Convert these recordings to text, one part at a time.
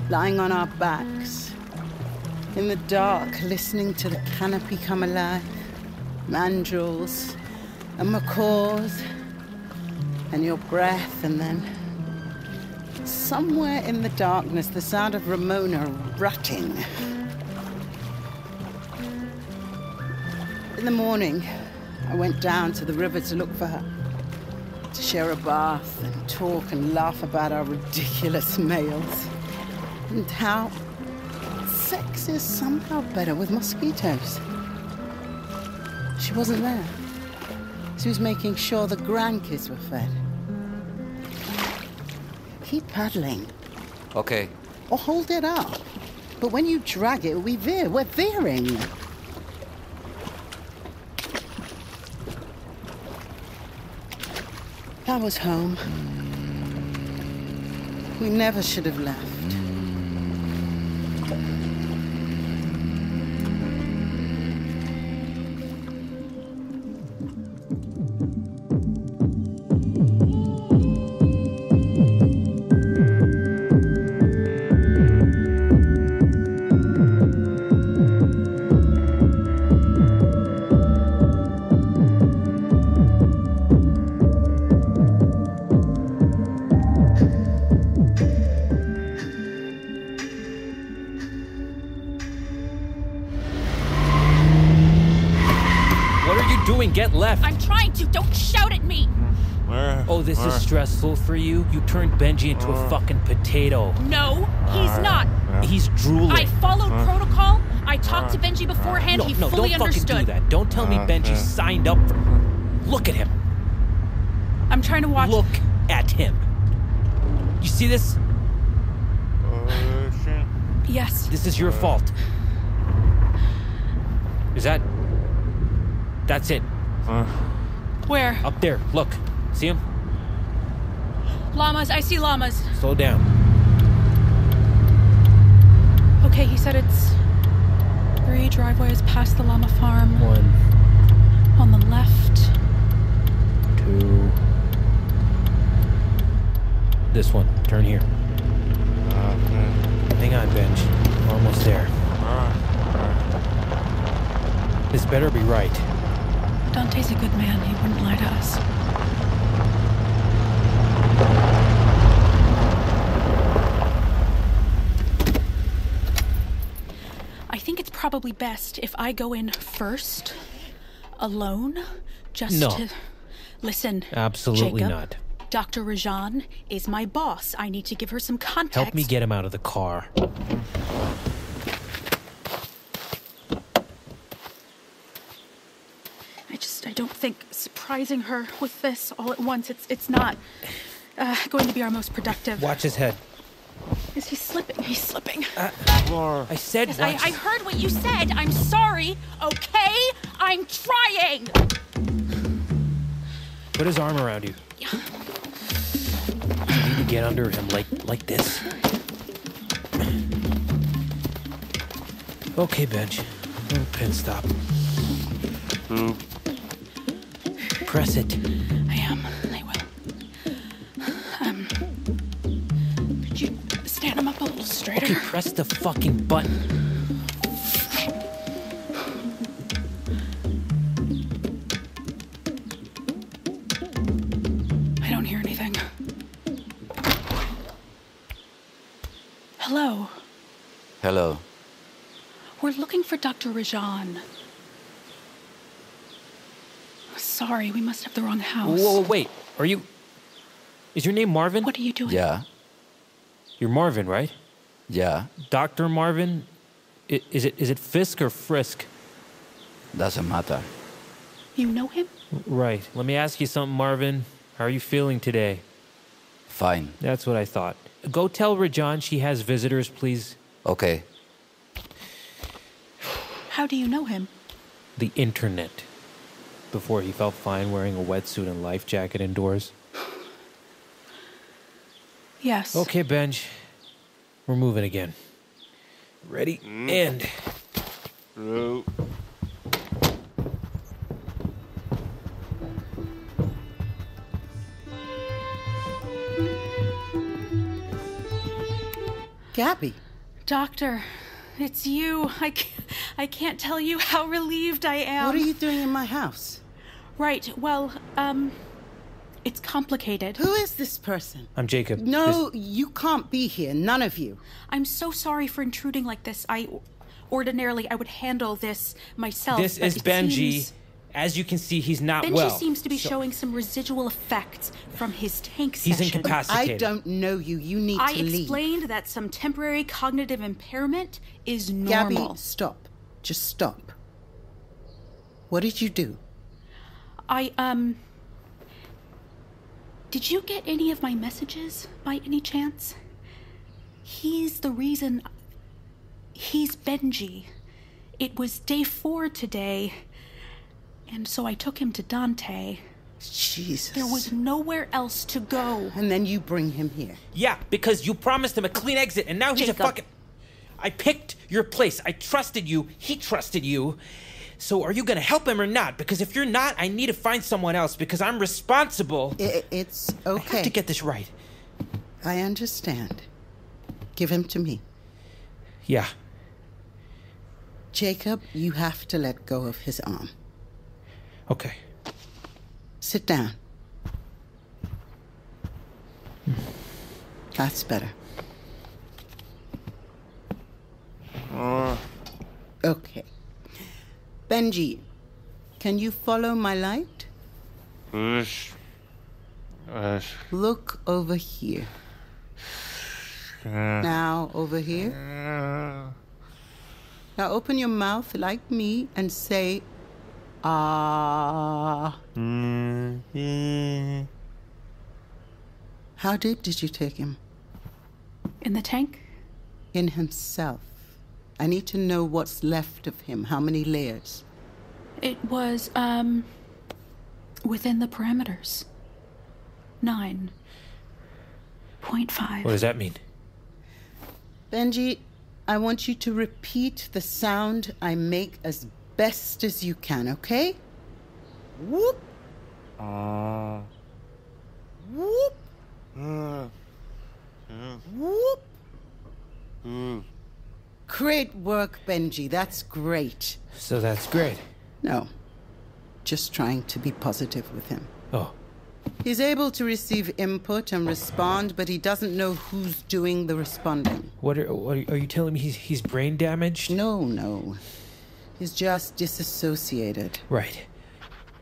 Lying on our backs, in the dark, listening to the canopy come alive, mandrills and macaws, and your breath, and then somewhere in the darkness, the sound of Ramona rutting. In the morning, I went down to the river to look for her, to share a bath and talk and laugh about our ridiculous males. And how sex is somehow better with mosquitoes. She wasn't there. She was making sure the grandkids were fed. Keep paddling. Okay. Or hold it up. But when you drag it, we veer. We're veering. That was home. We never should have left. Get left. I'm trying to. Don't shout at me. Oh, this is stressful for you? You turned Benji into a fucking potato. No, he's not. He's drooling. I followed protocol. I talked to Benji beforehand. He fully don't understood. Fucking do that. Don't tell me Benji signed up for... Look at him. I'm trying to watch... Look at him. You see this? Yes. This is your fault. Is that... That's it. Where? Up there. Look. See him? Llamas. I see llamas. Slow down. Okay, he said it's 3 driveways past the llama farm. 1. On the left. 2. This one. Turn here. Hang on, Benj. We're almost there. This better be right. Dante's a good man. He wouldn't lie to us. I think it's probably best if I go in first, alone, just to... Listen, absolutely Jacob, not. Dr. Rajan is my boss. I need to give her some context. Help me get him out of the car. I don't think surprising her with this all at once, it's not going to be our most productive. Watch his head. Is he slipping? He's slipping. I said yes, I heard what you said. I'm sorry, okay? I'm trying! Put his arm around you. Yeah. You need to get under him like this. Okay, Benj. Little pin stop. Press it. I am. I will. Could you stand him up a little straighter? Okay, press the fucking button. I don't hear anything. Hello. Hello. We're looking for Dr. Rajan. Sorry, we must have the wrong house. Whoa, wait. Are you... Is your name Marvin? What are you doing? Yeah. You're Marvin, right? Yeah. Dr. Marvin? Is it Fisk or Frisk? Doesn't matter. You know him? Right. Let me ask you something, Marvin. How are you feeling today? Fine. That's what I thought. Go tell Rajan she has visitors, please. Okay. How do you know him? The internet. before he felt fine wearing a wetsuit and life jacket indoors? Yes. Okay, Benj. We're moving again. Ready? And... Gabby. Doctor, it's you. I can't tell you how relieved I am. What are you doing in my house? Right, well, it's complicated. Who is this person? I'm Jacob. No, you can't be here. None of you. I'm so sorry for intruding like this. Ordinarily, I would handle this myself. This is Benji. As you can see, he's not well. Benji seems to be showing some residual effects from his tank session. He's incapacitated. I don't know you. You need to leave. I explained that some temporary cognitive impairment is normal. Gabby, stop. Just stop. What did you do? Did you get any of my messages, by any chance? He's the reason... He's Benji. It was day 4 today, and so I took him to Dante. Jesus. There was nowhere else to go. And then you bring him here. Yeah, because you promised him a clean exit, and now he's Jacob. a fucking... I picked your place. I trusted you. He trusted you. So are you going to help him or not? Because if you're not, I need to find someone else because I'm responsible. It's okay. I have to get this right. I understand. Give him to me. Yeah. Jacob, you have to let go of his arm. Okay. Sit down. That's better. Okay. Benji, can you follow my light? Look over here. Now over here. Now open your mouth like me and say, ah. How deep did you take him? In the tank? In himself. I need to know what's left of him. How many layers? It was, within the parameters. 9.5. What does that mean? Benji, I want you to repeat the sound I make as best as you can, okay? Whoop. Whoop. Whoop. Great work, Benji. That's great. So that's great. No. Just trying to be positive with him. Oh. He's able to receive input and respond, but he doesn't know who's doing the responding. What are you telling me? He's brain damaged? No. He's just disassociated. Right.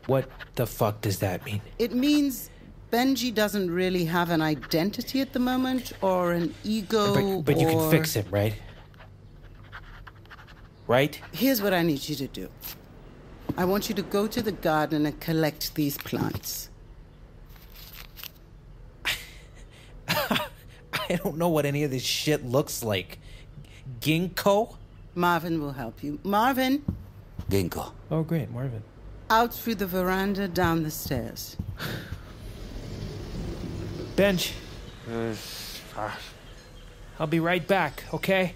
What the fuck does that mean? It means Benji doesn't really have an identity at the moment, or an ego, But you can fix him, right? Right? Here's what I need you to do. I want you to go to the garden and collect these plants. I don't know what any of this shit looks like. Ginkgo? Marvin will help you. Marvin! Ginkgo. Oh, great, Marvin. Out through the veranda, down the stairs. Benj. I'll be right back, okay?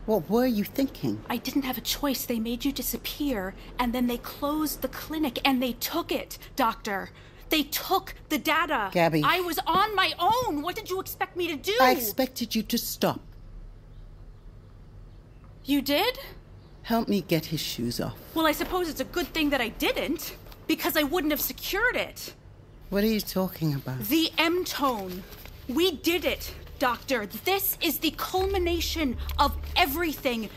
What were you thinking? I didn't have a choice. They made you disappear, and then they closed the clinic, and they took it, Doctor. They took the data. Gabby. I was on my own. What did you expect me to do? I expected you to stop. You did? Help me get his shoes off. Well, I suppose it's a good thing that I didn't, because I wouldn't have secured it. What are you talking about? The M-tone. We did it, Doctor. This is the culmination of everything.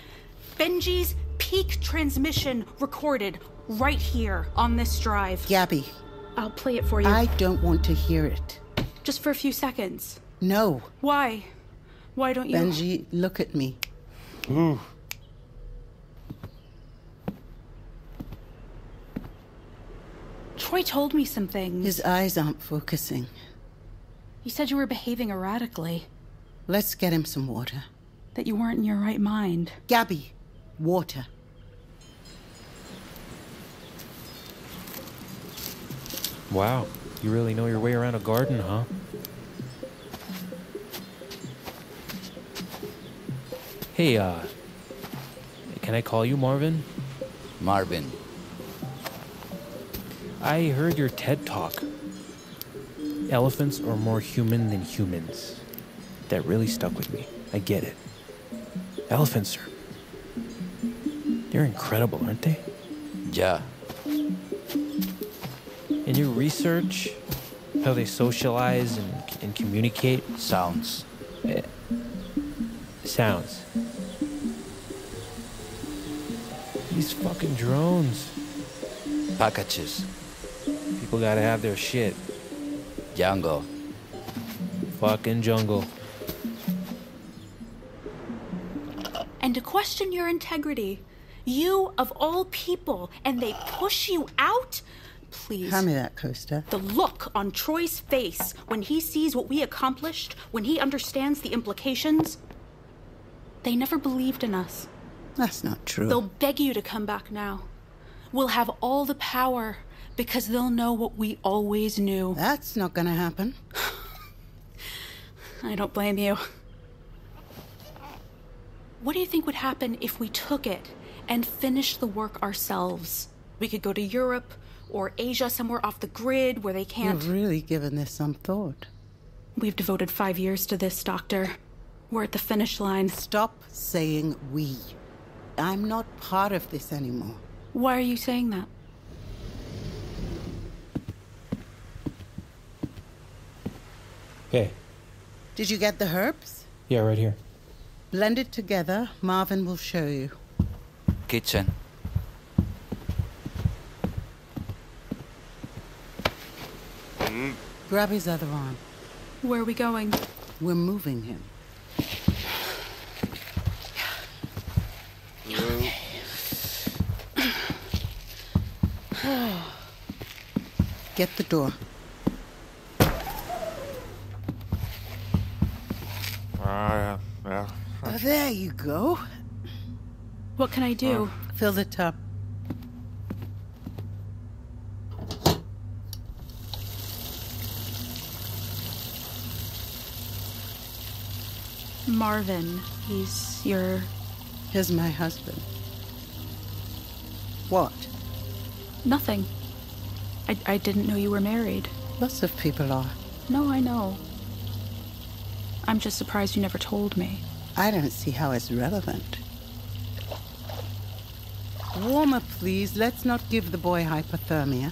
Benji's peak transmission recorded right here on this drive. Gabby. I'll play it for you. I don't want to hear it. Just for a few seconds. No. Why? Why don't you... Benji, look at me. Ooh. Troy told me some things. His eyes aren't focusing. He said you were behaving erratically. Let's get him some water. that you weren't in your right mind. Gabby, water. Wow, you really know your way around a garden, huh? Hey, can I call you Marvin? Marvin. I heard your TED Talk. Elephants are more human than humans. That really stuck with me. I get it. Elephants are... they're incredible, aren't they? Yeah. In your research, how they socialize and communicate? Sounds. Sounds. These fucking drones. Packages. People gotta have their shit. Jungle. Fucking jungle. And to question your integrity. You, of all people, and they push you out? Please. Hand me that coaster. The look on Troy's face when he sees what we accomplished, when he understands the implications. They never believed in us. That's not true. They'll beg you to come back now. We'll have all the power because they'll know what we always knew. That's not gonna happen. I don't blame you. What do you think would happen if we took it and finished the work ourselves? We could go to Europe or Asia, somewhere off the grid where they can't... You've really given this some thought. We've devoted 5 years to this, Doctor. We're at the finish line. Stop saying we. I'm not part of this anymore. Why are you saying that? Okay. Did you get the herbs? Yeah, right here. Blend it together. Marvin will show you. Kitchen. Grab his other arm. Where are we going? We're moving him. Get the door. There you go. What can I do? Fill the tub. Marvin, he's your... Here's my husband. What? Nothing. I didn't know you were married. Lots of people are. No, I know. I'm just surprised you never told me. I don't see how it's relevant. Warmer, please. Let's not give the boy hypothermia.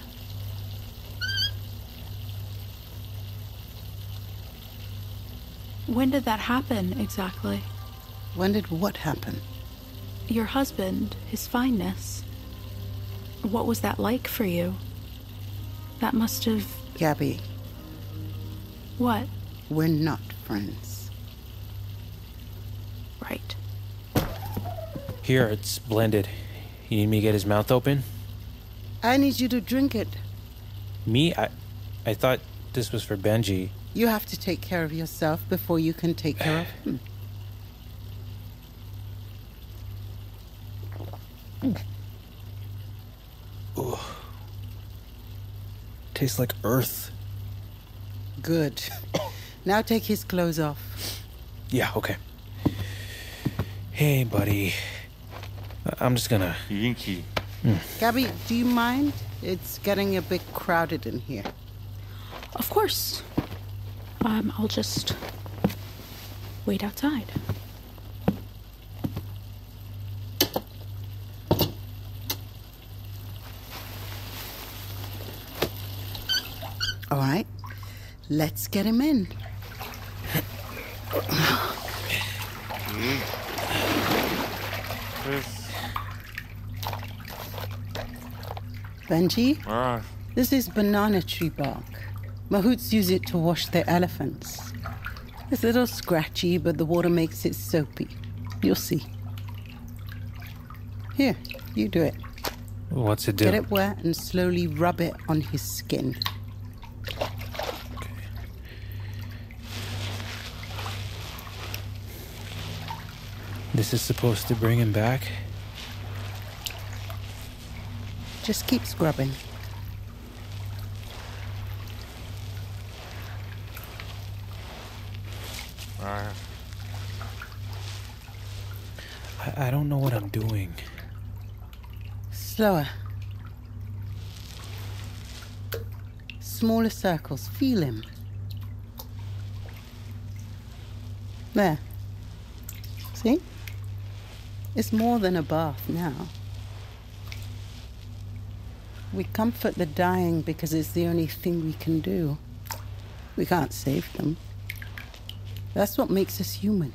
When did that happen, exactly? When did what happen? Your husband, his fineness. What was that like for you? That must have... Gabby, What? we're not friends. Right. Here, it's blended. You need me to get his mouth open? I need you to drink it. Me? I thought this was for Benji. You have to take care of yourself before you can take care of him. Ugh. Tastes like earth. Good. Now take his clothes off. Yeah, okay. Hey, buddy. I'm just gonna... Gabby, do you mind? It's getting a bit crowded in here. Of course. I'll just wait outside. All right. Let's get him in. Benji, this is banana tree bark. Mahouts use it to wash their elephants. It's a little scratchy, but the water makes it soapy. You'll see. Here, you do it. What's it do? Get it wet and slowly rub it on his skin. This is supposed to bring him back? Just keep scrubbing. I don't know what I'm doing. Slower. Smaller circles. Feel him. There. See? It's more than a bath now. We comfort the dying because it's the only thing we can do. We can't save them. That's what makes us human.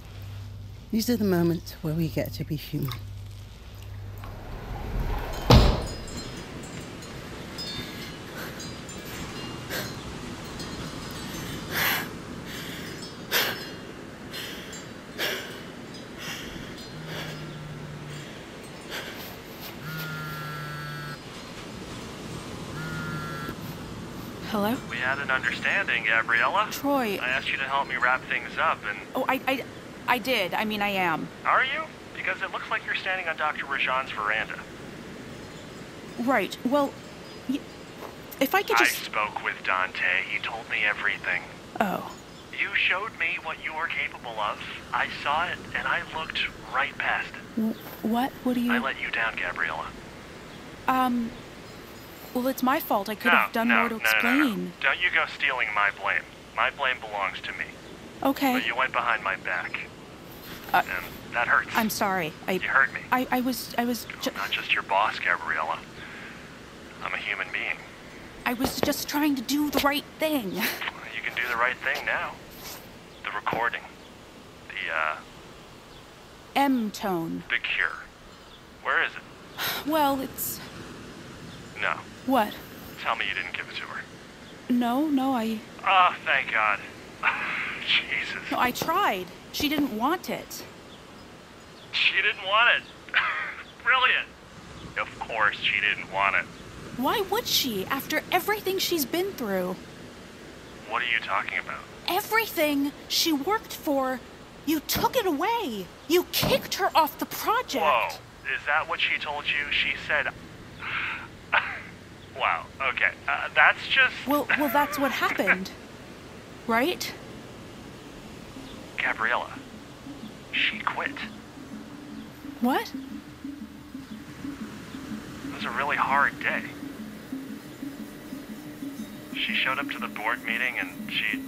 These are the moments where we get to be human. Hello? We had an understanding, Gabriella. Troy. I asked you to help me wrap things up and... Oh, I did. I mean, I am. Are you? Because it looks like you're standing on Dr. Rajan's veranda. Right. Well, if I could just... I spoke with Dante. He told me everything. Oh. You showed me what you are capable of. I saw it, and I looked right past it. What? What do you... I let you down, Gabriella. Well, it's my fault. I could have done more to explain. No. Don't you go stealing my blame. My blame belongs to me. Okay. But you went behind my back. And that hurts. I'm sorry. You hurt me. I was I'm not just your boss, Gabriella. I'm a human being. I was just trying to do the right thing. You can do the right thing now. The recording. The, M-tone. The cure. Where is it? Well, it's... No. What? Tell me you didn't give it to her. No, I... Oh, thank God. Jesus. No, I tried. She didn't want it. She didn't want it. Brilliant. Of course she didn't want it. Why would she, after everything she's been through? What are you talking about? Everything she worked for, you took it away. You kicked her off the project. Whoa, is that what she told you? She said... Wow, okay, that's just... Well, that's what happened. Right? Gabriella, she quit. What? It was a really hard day. She showed up to the board meeting and she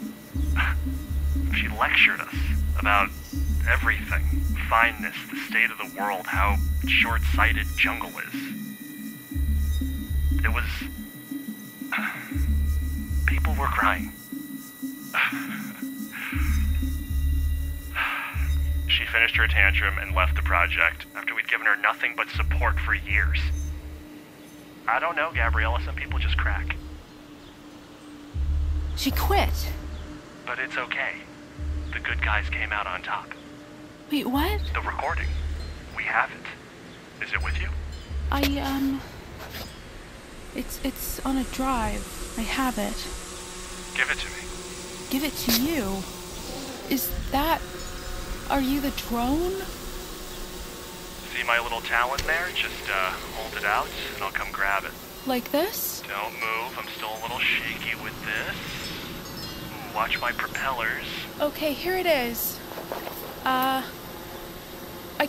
lectured us about everything. Fineness, the state of the world, how short-sighted jungle is. It was... People were crying. She finished her tantrum and left the project after we'd given her nothing but support for years. I don't know, Gabriella. Some people just crack. She quit. But it's okay. The good guys came out on top. Wait, what? The recording. We have it. Is it with you? It's on a drive. I have it. Give it to me. Give it to you? Is that... Are you the drone? See my little talon there? Just, hold it out, and I'll come grab it. Like this? Don't move. I'm still a little shaky with this. Watch my propellers. Okay, here it is. I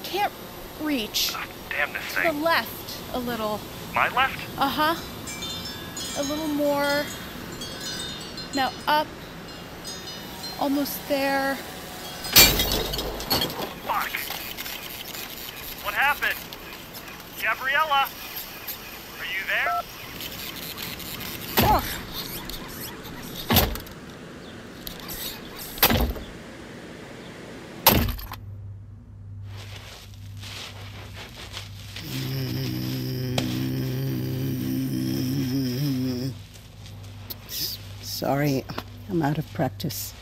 can't reach. Oh, damn this To thing. the left, a little. My left? Uh-huh. A little more. Now up. Almost there. Fuck. What happened? Gabriella? Are you there? Oh. Sorry, I'm out of practice.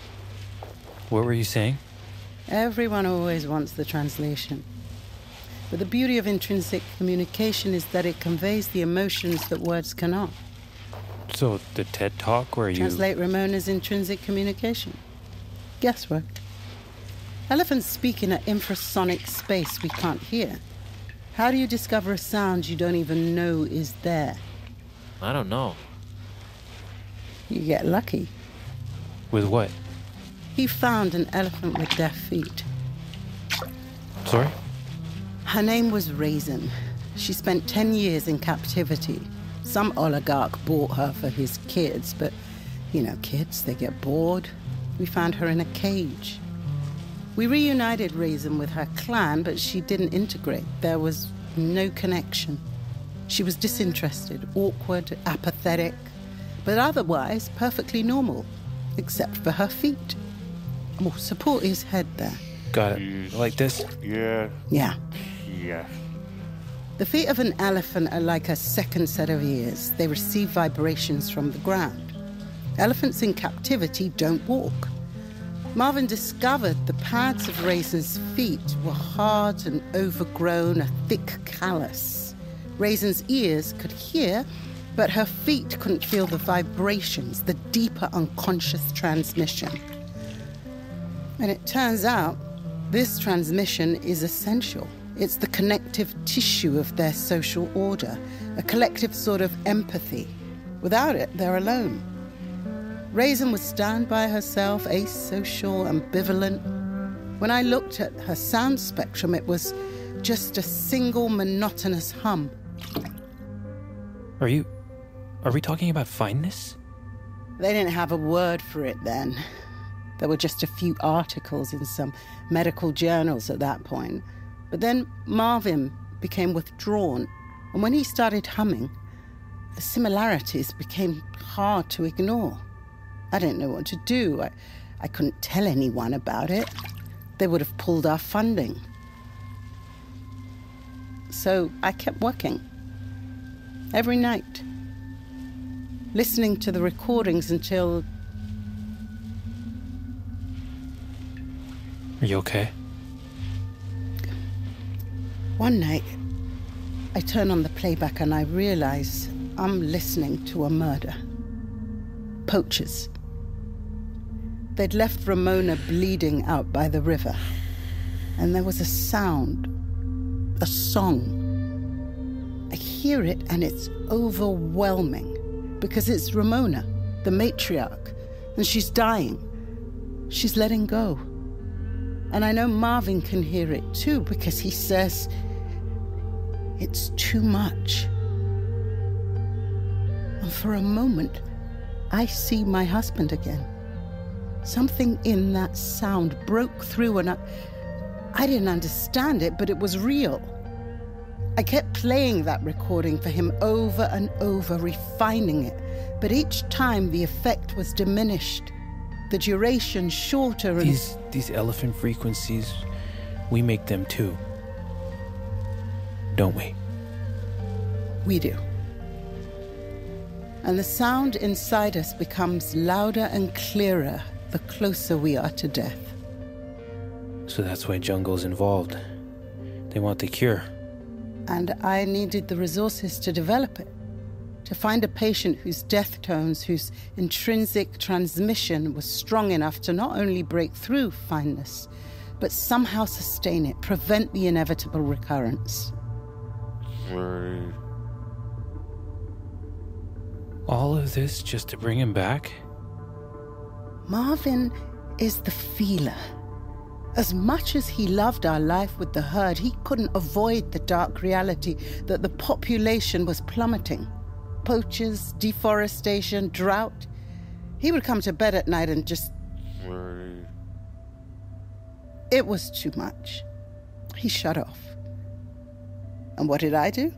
What were you saying? Everyone always wants the translation. But the beauty of intrinsic communication is that it conveys the emotions that words cannot. So, the TED Talk where you... Translate Ramona's intrinsic communication. Guesswork. Elephants speak in an infrasonic space we can't hear. How do you discover a sound you don't even know is there? I don't know. You get lucky. With what? He found an elephant with deaf feet. Sorry? Her name was Rajan. She spent 10 years in captivity. Some oligarch bought her for his kids, but, you know, kids, they get bored. We found her in a cage. We reunited Rajan with her clan, but she didn't integrate. There was no connection. She was disinterested, awkward, apathetic, but otherwise perfectly normal, except for her feet. Oh, support his head there. Got it. Like this? Yeah. Yeah. Yeah. The feet of an elephant are like a second set of ears. They receive vibrations from the ground. Elephants in captivity don't walk. Marvin discovered the pads of Rajan's feet were hard and overgrown, a thick callus. Rajan's ears could hear, but her feet couldn't feel the vibrations, the deeper unconscious transmission. And it turns out this transmission is essential. It's the connective tissue of their social order, a collective sort of empathy. Without it, they're alone. Rajan would stand by herself, asocial, ambivalent. When I looked at her sound spectrum, it was just a single monotonous hum. Are we talking about fineness? They didn't have a word for it then. There were just a few articles in some medical journals at that point. But then Marvin became withdrawn, and when he started humming, the similarities became hard to ignore. I didn't know what to do. I couldn't tell anyone about it. They would have pulled our funding. So I kept working. Every night. Listening to the recordings until... Are you okay? One night, I turn on the playback and I realize I'm listening to a murder. Poachers. They'd left Ramona bleeding out by the river. And there was a sound, a song. I hear it and it's overwhelming because it's Ramona, the matriarch, and she's dying. She's letting go. And I know Marvin can hear it too because he says, it's too much. And for a moment, I see my husband again. Something in that sound broke through and I didn't understand it, but it was real. I kept playing that recording for him over and over, refining it. But each time the effect was diminished, the duration shorter and... These elephant frequencies, we make them too. Don't we? We do. And the sound inside us becomes louder and clearer the closer we are to death. So that's why Jungle's involved. They want the cure. And I needed the resources to develop it. To find a patient whose death tones, whose intrinsic transmission was strong enough to not only break through fineness, but somehow sustain it, prevent the inevitable recurrence. Right. All of this just to bring him back? Marvin is the feeler. As much as he loved our life with the herd, he couldn't avoid the dark reality that the population was plummeting. Poachers, deforestation, drought. He would come to bed at night and just... Right. It was too much. He shut off. And what did I do?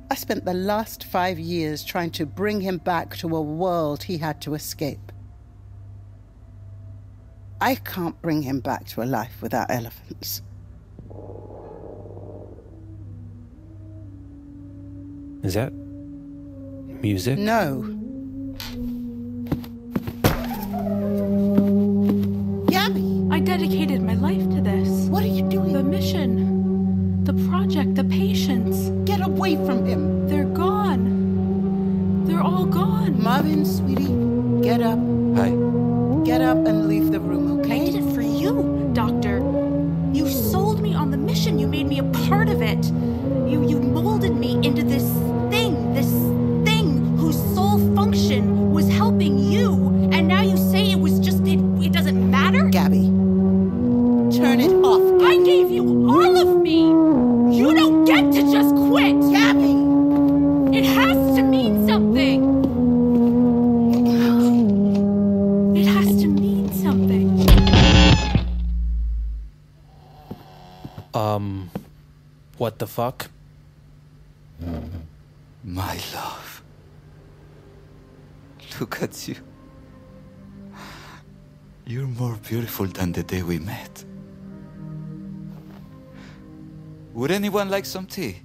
I spent the last 5 years trying to bring him back to a world he had to escape. I can't bring him back to a life without elephants. Is that music? No. Gabby! I dedicated my life to this. What are you doing? The mission, the project, the patients. Get away from him! They're gone. They're all gone. Marvin, sweetie, get up. Hi. Get up and leave the room, I okay? did it for you, Doctor. organization. You made me a part of it. You molded me into this thing whose sole function was helping you, and now you say it was just, it doesn't matter? Gabby, turn it off. I gave you all of me! You don't get to just quit! Gabby! It has to mean something! It has to mean something. What the fuck? My love. Look at you. You're more beautiful than the day we met. Would anyone like some tea?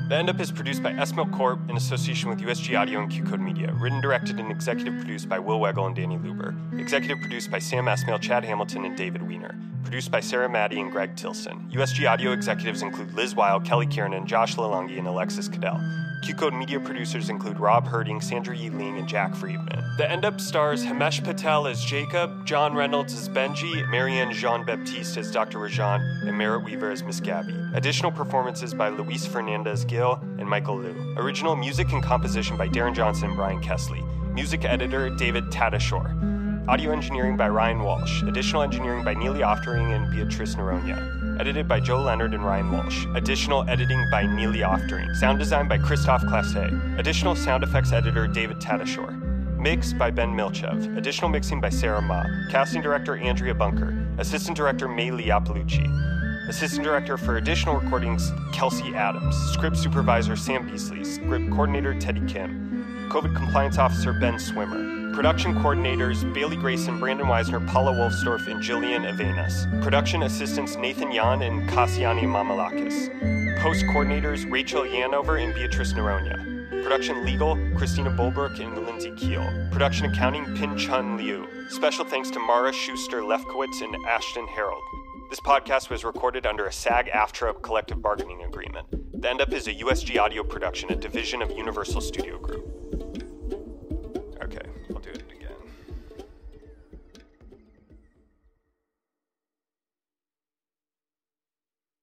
The End Up is produced by Esmail Corp in association with USG Audio and QCode Media. Written, directed, and executive produced by Will Weggel and Danny Luber. Executive produced by Sam Esmail, Chad Hamilton, and David Wiener. Produced by Sarah Maddie and Gregg Tilson. USG Audio executives include Liz Weil, Kelly Kiernan, Josh Lalungi, and Alexis Cadell. QCode Media producers include Rob Herding, Sandra Yee Ling, and Jack Friedman. The End Up stars Himesh Patel as Jacob, John Reynolds as Benji, Marianne Jean-Baptiste as Dr. Rajan, and Merritt Wever as Miss Gabby. Additional performances by Luis Fernandez-Gil and Michael Liu. Original music and composition by Darren Johnson and Brian Kessley. Music editor David Tadashore. Audio engineering by Ryan Walsh. Additional engineering by Neely Oftering and Beatrice Noronha. Edited by Joe Leonard and Ryan Walsh. Additional editing by Neely Oftering. Sound design by Christoph Classe. Additional sound effects editor David Tadashore. Mixed by Ben Milchev. Additional mixing by Sarah Ma. Casting director Andrea Bunker. Assistant director May Liapolucci. Assistant director for additional recordings Kelsey Adams. Script supervisor Sam Beasley. Script coordinator Teddy Kim. COVID compliance officer Ben Swimmer. Production coordinators Bailey Grayson, Brandon Weisner, Paula Wolfsdorf, and Jillian Avenas. Production assistants Nathan Yan and Kassiani Mamalakis. Post coordinators Rachel Yanover and Beatrice Noronha. Production legal Christina Bolbrook and Lindsay Keel. Production accounting Pin Chun Liu. Special thanks to Mara Schuster Lefkowitz and Ashton Harold. This podcast was recorded under a SAG-AFTRA collective bargaining agreement. The End Up is a USG Audio production, a division of Universal Studio Group.